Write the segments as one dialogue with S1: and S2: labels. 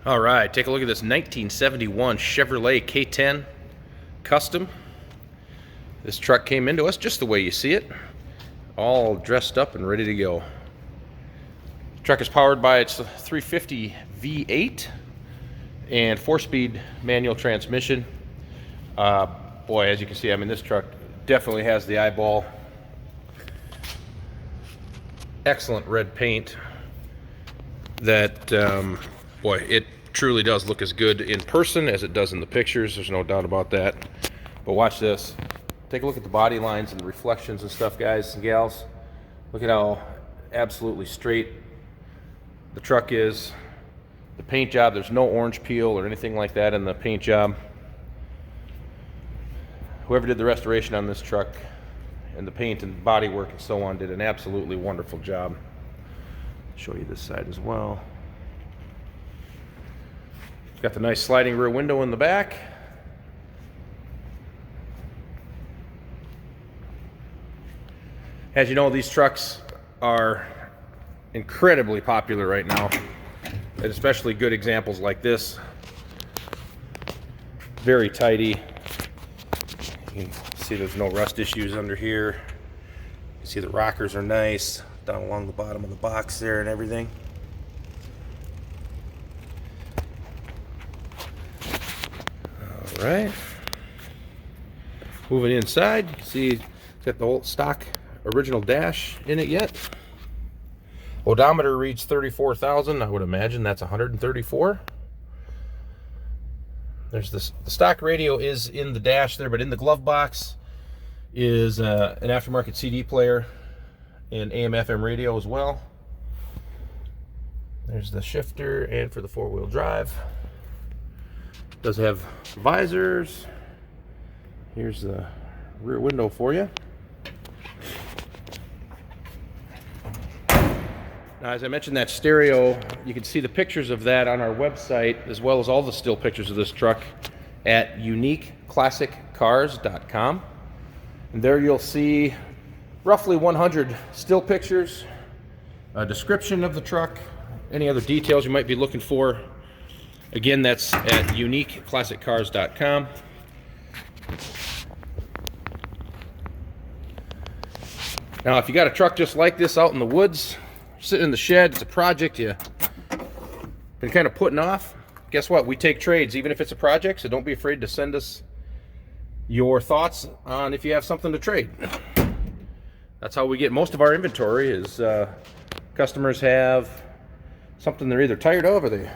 S1: All right, take a look at this 1971 Chevrolet K10 Custom. This truck came into us just the way you see it, all dressed up and ready to go. The truck is powered by its 350 V8 and 4-speed manual transmission. Boy, as you can see, I mean, this truck definitely has the eyeball. Excellent red paint that, boy, it truly does look as good in person as it does in the pictures. There's no doubt about that. But watch this. Take a look at the body lines and the reflections and stuff, guys and gals. Look at how absolutely straight the truck is. The paint job, there's no orange peel or anything like that in the paint job. Whoever did the restoration on this truck and the paint and body work and so on did an absolutely wonderful job. Show you this side as well. Got the nice sliding rear window in the back. As you know, these trucks are incredibly popular right now, and especially good examples like this. Very tidy. You can see there's no rust issues under here. You can see the rockers are nice down along the bottom of the box there and everything. All right. Moving inside, you can see it's got the old stock original dash in it yet. Odometer reads 34,000. I would imagine that's 134. There's this. The stock radio is in the dash there, but in the glove box is an aftermarket CD player and AM/FM radio as well. There's the shifter and for the four-wheel drive. It does have visors. Here's the rear window for you. Now, as I mentioned, that stereo, you can see the pictures of that on our website, as well as all the still pictures of this truck at uniqueclassiccars.com. And there you'll see roughly 100 still pictures, a description of the truck, any other details you might be looking for. Again, that's at uniqueclassiccars.com. Now, if you got a truck just like this out in the woods, sitting in the shed, it's a project you've been kind of putting off, guess what? We take trades, even if it's a project, so don't be afraid to send us your thoughts on if you have something to trade. That's how we get most of our inventory, is customers have something they're either tired of or they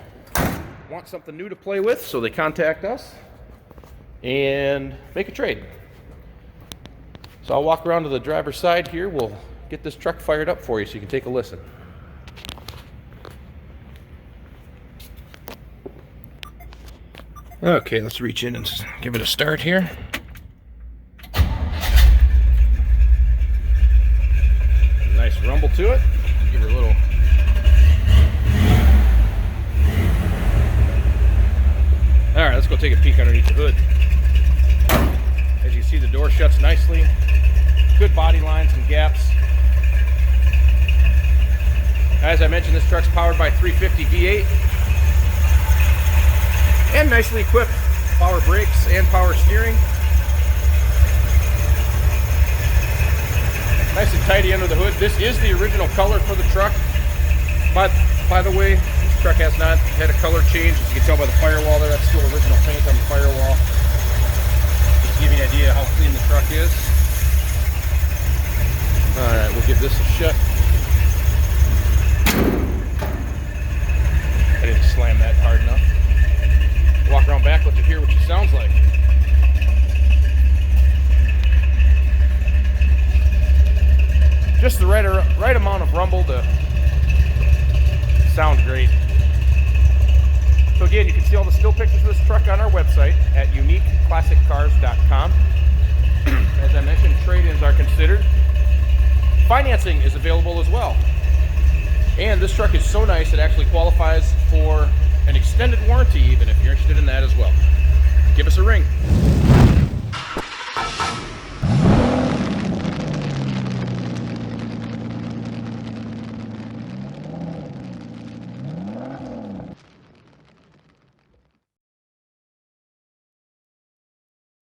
S1: want something new to play with, so they contact us and make a trade. So I'll walk around to the driver's side here. We'll get this truck fired up for you so you can take a listen. Okay, let's reach in and give it a start here. Nice rumble to it. Give her a little. All right, let's go take a peek underneath the hood. As you see, the door shuts nicely. Good body lines and gaps. As I mentioned, this truck's powered by 350 V8 and nicely equipped power brakes and power steering. Nice and tidy under the hood. This is the original color for the truck. But by the way, this truck has not had a color change. As you can tell by the firewall there, that's still original paint on the firewall. Just to give you an idea how clean the truck is. All right, we'll give this a shut. I didn't slam that hard enough. Walk around back, let you hear what she sounds like. Just the right amount of rumble to sound great. So again, you can see all the still pictures of this truck on our website at uniqueclassiccars.com. As I mentioned, trade-ins are considered. Financing is available as well. And this truck is so nice it actually qualifies for an extended warranty, even if you're interested in that as well. Give us a ring.